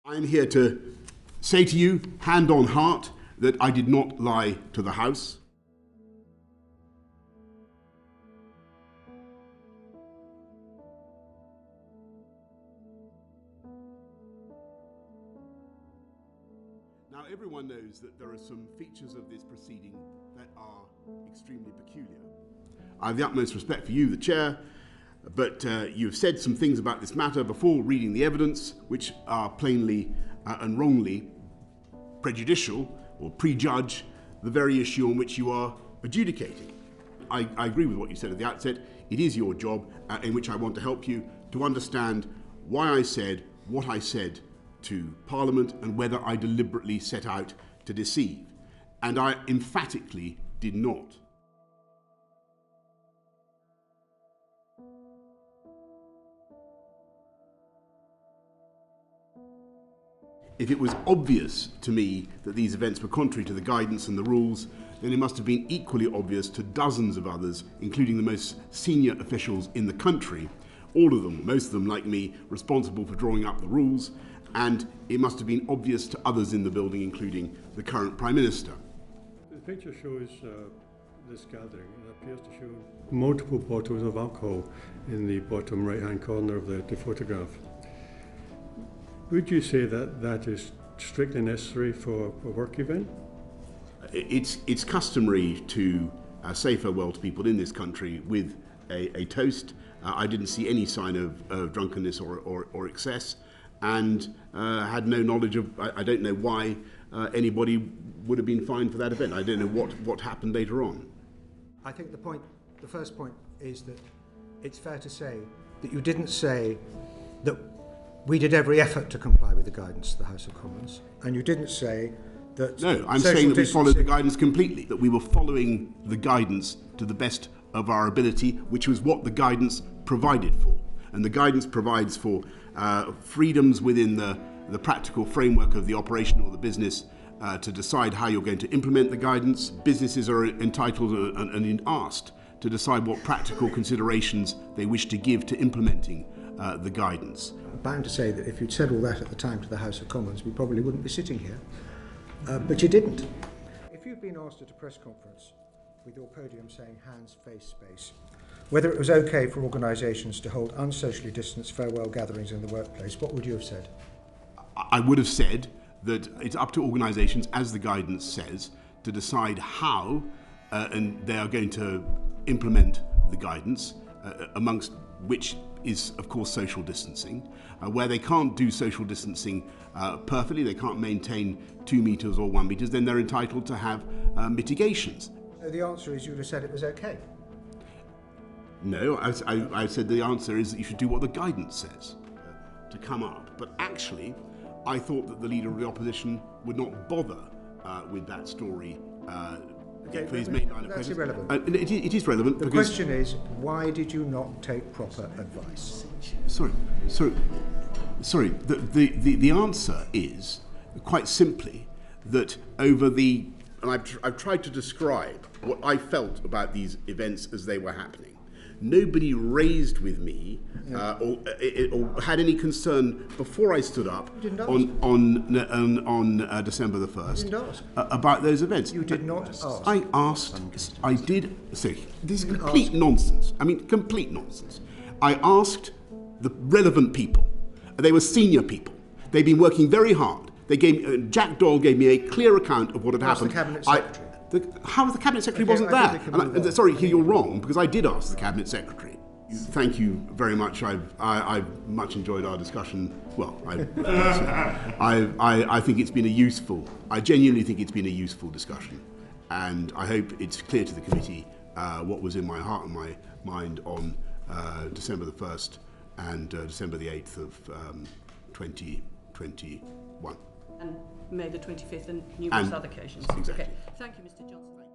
I'm here to say to you, hand on heart, that I did not lie to the House. Now, everyone knows that there are some features of this proceeding that are extremely peculiar. I have the utmost respect for you, the Chair, but you've said some things about this matter before reading the evidence, which are plainly and wrongly prejudicial or prejudge the very issue on which you are adjudicating. I agree with what you said at the outset. It is your job, in which I want to help you to understand why I said what I said to Parliament and whether I deliberately set out to deceive. And I emphatically did not. If it was obvious to me that these events were contrary to the guidance and the rules, then it must have been equally obvious to dozens of others, including the most senior officials in the country, all of them, most of them like me, responsible for drawing up the rules, and it must have been obvious to others in the building, including the current Prime Minister. The picture shows this gathering. It appears to show multiple bottles of alcohol in the bottom right-hand corner of the photograph. Would you say that that is strictly necessary for a work event? It's customary to say farewell to people in this country with a toast. I didn't see any sign of drunkenness or excess, and had no knowledge of, I don't know why anybody would have been fined for that event. I don't know what happened later on. I think the first point is that it's fair to say that you didn't say that we did every effort to comply with the guidance of the House of Commons, and you didn't say that... No, I'm saying that we followed the guidance completely, that we were following the guidance to the best of our ability, which was what the guidance provided for. And the guidance provides for freedoms within the practical framework of the operation or the business to decide how you're going to implement the guidance. Businesses are entitled and asked to decide what practical considerations they wish to give to implementing the guidance. I'm bound to say that if you'd said all that at the time to the House of Commons, we probably wouldn't be sitting here. But you didn't. If you'd been asked at a press conference with your podium saying hands, face, space, whether it was okay for organisations to hold unsocially distanced farewell gatherings in the workplace, what would you have said? I would have said that it's up to organisations, as the guidance says, to decide how and they are going to implement the guidance, amongst which is, of course, social distancing. Where they can't do social distancing perfectly, they can't maintain 2 metres or 1 metre, then they're entitled to have mitigations. So the answer is you would have said it was okay? No, I said the answer is that you should do what the guidance says to come out. But actually, I thought that the Leader of the Opposition would not bother with that story for his main line of That's presence. irrelevant. It is relevant. The question is, why did you not take proper advice? Sorry. The answer is quite simply that over the, and I've tried to describe what I felt about these events as they were happening. Nobody raised with me or had any concern before I stood up on December the 1st about those events. You did not ask. I did say, this is complete nonsense. I mean, complete nonsense. I asked the relevant people. They were senior people. They've been working very hard. They gave Jack Doyle gave me a clear account of what had happened. The Cabinet Secretary. How the Cabinet Secretary wasn't there? Sorry, you're wrong, because I did ask the Cabinet Secretary. Thank you very much. I've much enjoyed our discussion. Well, I think it's been a useful, I genuinely think it's been a useful discussion. And I hope it's clear to the committee what was in my heart and my mind on December the 1st and December the 8th of 2021. And May the 25th and numerous other occasions. Exactly. Okay. Thank you, Mr. Johnson.